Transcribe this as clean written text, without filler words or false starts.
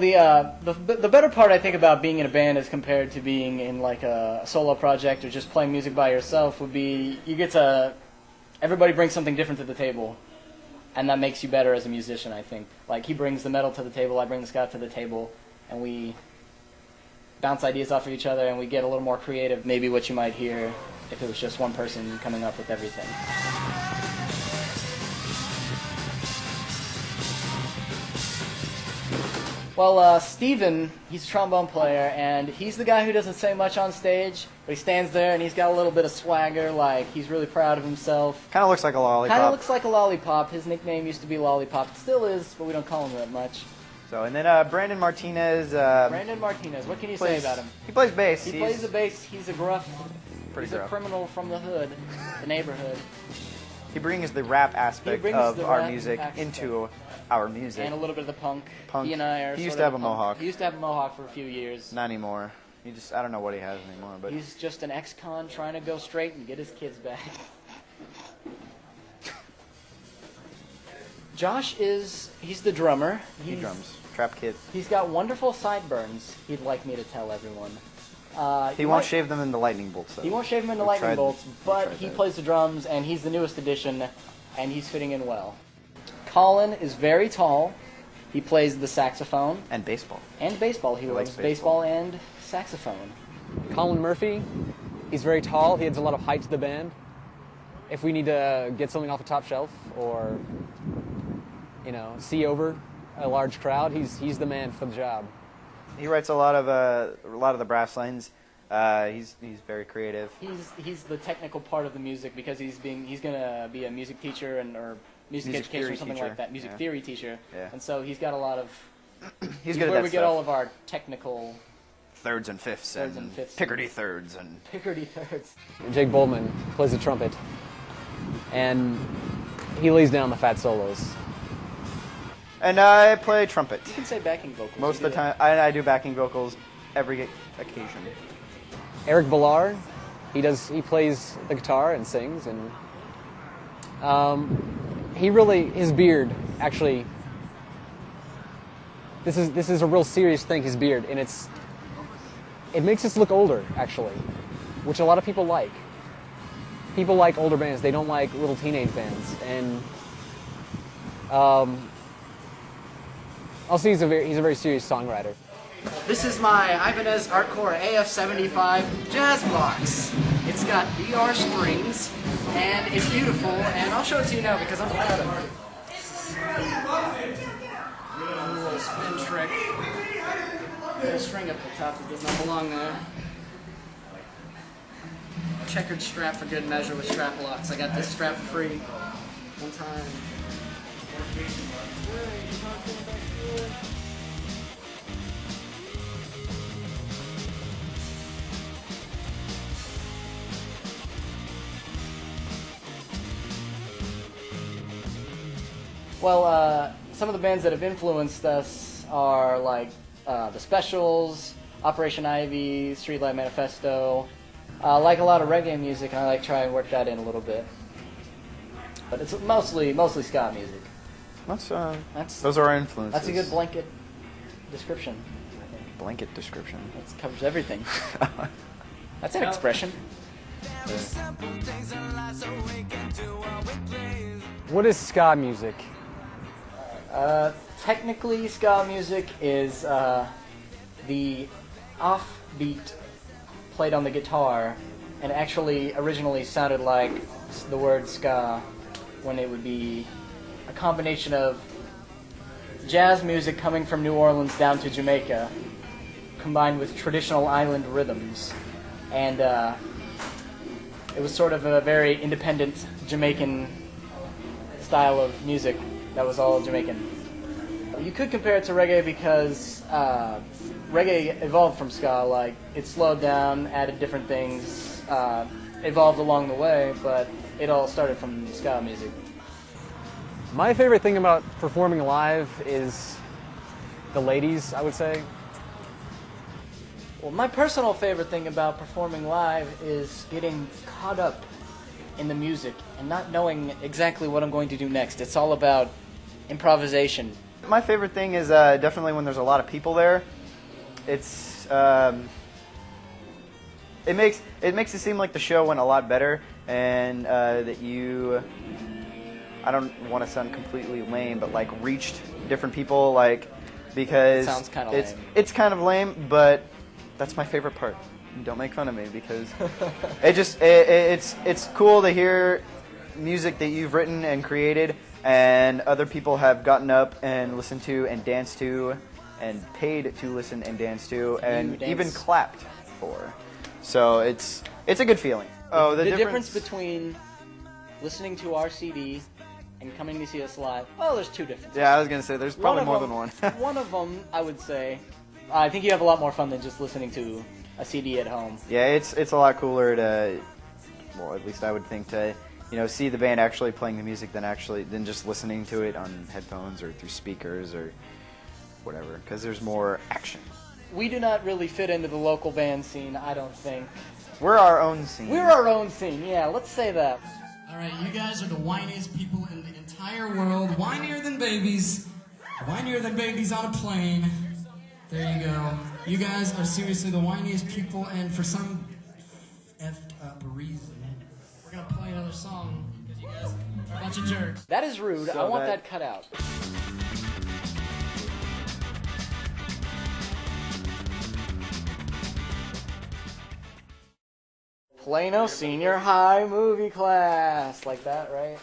the better part I think about being in a band as compared to being in like a solo project or just playing music by yourself would be you get to everybody brings something different to the table, and that makes you better as a musician. I think like he brings the metal to the table, I bring the ska to the table, and we bounce ideas off of each other, and we get a little more creative. Maybe what you might hear if it was just one person coming up with everything. Well, Steven, he's a trombone player, and he's the guy who doesn't say much on stage, but he stands there and he's got a little bit of swagger, like he's really proud of himself. Kind of looks like a lollipop. Kind of looks like a lollipop. His nickname used to be Lollipop. It still is, but we don't call him that much. So, and then Brandon Martinez. Brandon Martinez, what can you say about him? He plays bass. He plays the bass. He's a gruff, he's a criminal from the hood, the neighborhood. He brings the rap aspect of our music into our music. And a little bit of the punk. He and I are He used to have a mohawk. He used to have a mohawk for a few years. Not anymore. I don't know what he has anymore. But he's just an ex-con trying to go straight and get his kids back. Josh he's the drummer. He drums. Trap kid. He's got wonderful sideburns, he'd like me to tell everyone. He won't shave them into lightning bolts, though. He won't shave them into lightning bolts, but he plays the drums, and he's the newest addition, and he's fitting in well. Colin is very tall. He plays the saxophone. And baseball. He loves baseball and saxophone. Colin Murphy, he's very tall. He adds a lot of height to the band. If we need to get something off a top shelf or, see over a large crowd, he's the man for the job. He writes a lot of the brass lines. He's very creative. He's the technical part of the music because he's gonna be a music teacher or music education or something like that, music theory teacher. Yeah. And so he's got a lot of. He's good at that where we stuff. get all of our technical. Thirds and fifths and Picardy thirds and. Picardy thirds. Jake Boldman plays the trumpet, and he lays down the fat solos. And I play trumpet. You can say backing vocals. Most of the time, I do backing vocals every occasion. Eric Villar, he plays the guitar and sings, and his beard actually. This is a real serious thing. His beard, and it makes us look older actually, which a lot of people like. People like older bands. They don't like little teenage bands, and also he's a very serious songwriter. This is my Ibanez Hardcore AF75 Jazz Box. It's got VR strings, and it's beautiful, and I'll show it to you now because I'm proud of it. A little spin trick. A little string up the top that does not belong there. Checkered strap for good measure with strap locks. I got this strap for free one time. Well, some of the bands that have influenced us are like The Specials, Operation Ivy, Streetlight Manifesto. I like a lot of reggae music, and I like try and work that in a little bit. But it's mostly ska music. Those are our influences. That's a good blanket description, I think. Blanket description. That covers everything. That's an expression. What is ska music? Technically, ska music is the offbeat played on the guitar, and actually originally sounded like the word ska when it would be a combination of jazz music coming from New Orleans down to Jamaica, combined with traditional island rhythms. And it was sort of a very independent Jamaican style of music that was all Jamaican. You could compare it to reggae because reggae evolved from ska. Like, it slowed down, added different things, evolved along the way, but it all started from ska music. My favorite thing about performing live is the ladies, I would say. Well, my personal favorite thing about performing live is getting caught up in the music and not knowing exactly what I'm going to do next. It's all about improvisation. My favorite thing is definitely when there's a lot of people there. It's it makes it seem like the show went a lot better, and that you, I don't want to sound completely lame, but like reached different people, like, because Sounds kind of lame. It's kind of lame, but that's my favorite part. Don't make fun of me, because it's cool to hear music that you've written and created, and other people have gotten up and listened to and danced to and paid to listen and dance to and even clapped for. So it's a good feeling. Oh, the difference between listening to our CD and coming to see us live. Well, there's two differences. Yeah, I was gonna say there's probably more than one. One of them, I would say, I think you have a lot more fun than just listening to a CD at home. Yeah, it's a lot cooler to, well, at least I would think, to, you know, see the band actually playing the music than just listening to it on headphones or through speakers or whatever, because there's more action. We do not really fit into the local band scene, I don't think. We're our own scene. We're our own scene, yeah, let's say that. All right, you guys are the whiniest people in the entire world. Whinier than babies. Whinier than babies on a plane. There you go. You guys are seriously the whiniest people, and for some effed up reason, we're gonna play another song because you guys are a bunch of jerks. That is rude. So I want that cut out. Plano Senior High movie class. Like that, right?